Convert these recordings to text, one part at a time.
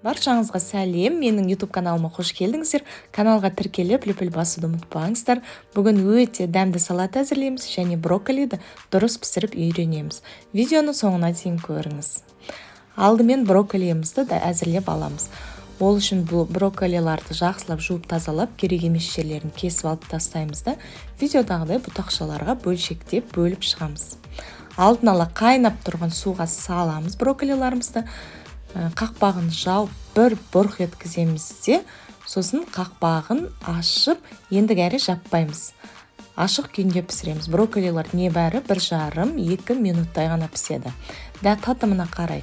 Баршаңызға сәлем, менің YouTube каналыма қош келдіңіздер. Каналға тіркеліп, лүпіл басуды ұмытпаңыздар. Бүгін өте дәмді салат әзірлейміз және брокколиді дұрыс пісіріп үйренеміз. Видеоны соңына дейін көріңіз. Алдымен брокколиімізді да әзірлеп аламыз. Ол үшін бұл брокколиларды жақсылап жуып тазалап, керек емес жерлерін кесіп алып тастаймыз да, видеодағыдай бұтақшаларға бөлшектеп бөліп шығамыз. Алдын ала қайнап тұрған суға саламыз брокколиларымызды. Қақпағын жауып бір бұрқ еткіземіз де, сосын қақпағын ашып, ендігәрі жаппаймыз. Ашық күйінде пісіреміз. Брокколилар небәрі 1,5-2 минуттай ғана піседі. Татымына қарай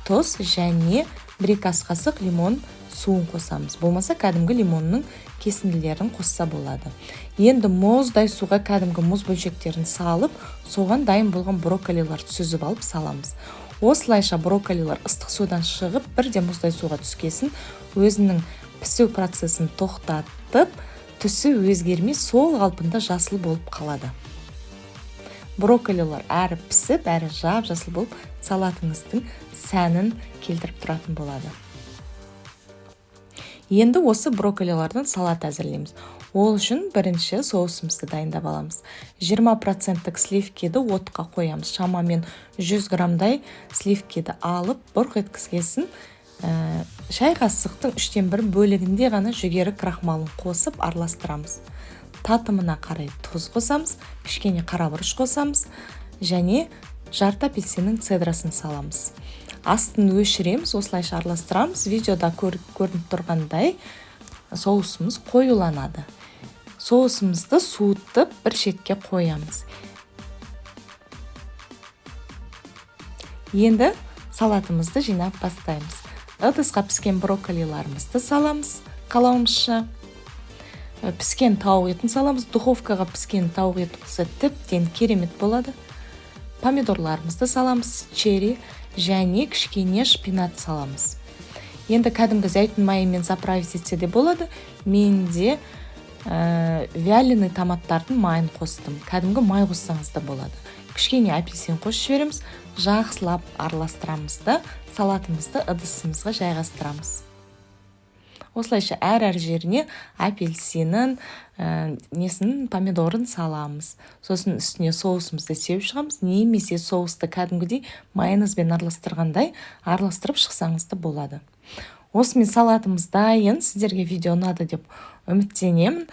тұз және 1-2 ас қасық лимон суын қосамыз. Болмаса кәдімгі лимонның кесінділерін қосса болады. Енді мұздай суға кәдімгі мұз бөлшектерін салып, соған дайын болған брокколиларды сүзіп алып саламыз. Осылайша брокколилар ыстық судан шығып, бірде мұздай суға түскесін, өзінің пісу процесін тоқтатып, түсі өзгермей сол қалпында жасыл болып қалады. Брокколилар әрі пісіп, әрі жап-жасыл болып, салатыңыздың сәнін келтіріп тұратын болады. Енді осы брокколилардан салат әзірлейміз. Ол үшін бірінші соусымызды дайындап аламыз. 20% сливкиді отқа қоямыз. Шамамен 100 грамдай сливкиді алып, бұрқ еткізгесін, шай қасықтың 1/3 бөлігінде ғана жүгері крахмалын қосып араластырамыз. Татымына қарай тұз қосамыз, кішкене қарабұрыш қосамыз және жарты апельсиннің цедрасын саламыз. Астын өшіреміз, осылайша араластырамыз. Видеода көрініп тұрғандай соусымыз қоюланады. Соусымызды суытып бір шетке қоямыз. Енді салатымызды жинап бастаймыз. Ыдысқа піскен брокколиларымызды саламыз, қалауымызша. Піскен тауық етін саламыз. Духовкаға піскен тауық еті болса тіптен керемет болады. Помидорларымызды саламыз, черри және кішкене шпинат саламыз. Енді кәдімгі зәйтүн майымен заправить етсе де болады. Менде вяленый томаттардың майын қостым. Кәдімгі май қоссаңыз да болады. Кішкене апельсин қосып жібереміз, жақсылап араластырамыз да салатымызды ыдысымызға жайғастырамыз. Осылайша әр жеріне апельсинін, помидорын саламыз. Сосын үстіне соусымызды сеуіп шығамыз. Немесе соусты кәдімгідей майонезбен араластырғандай араластырып шықсаңыз да болады. Осымен салатымыз дайын. Сіздерге видео ұнады деп үміттенемін.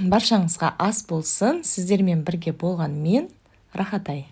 Баршаңызға ас болсын. Сіздермен бірге болған мен Рахатай.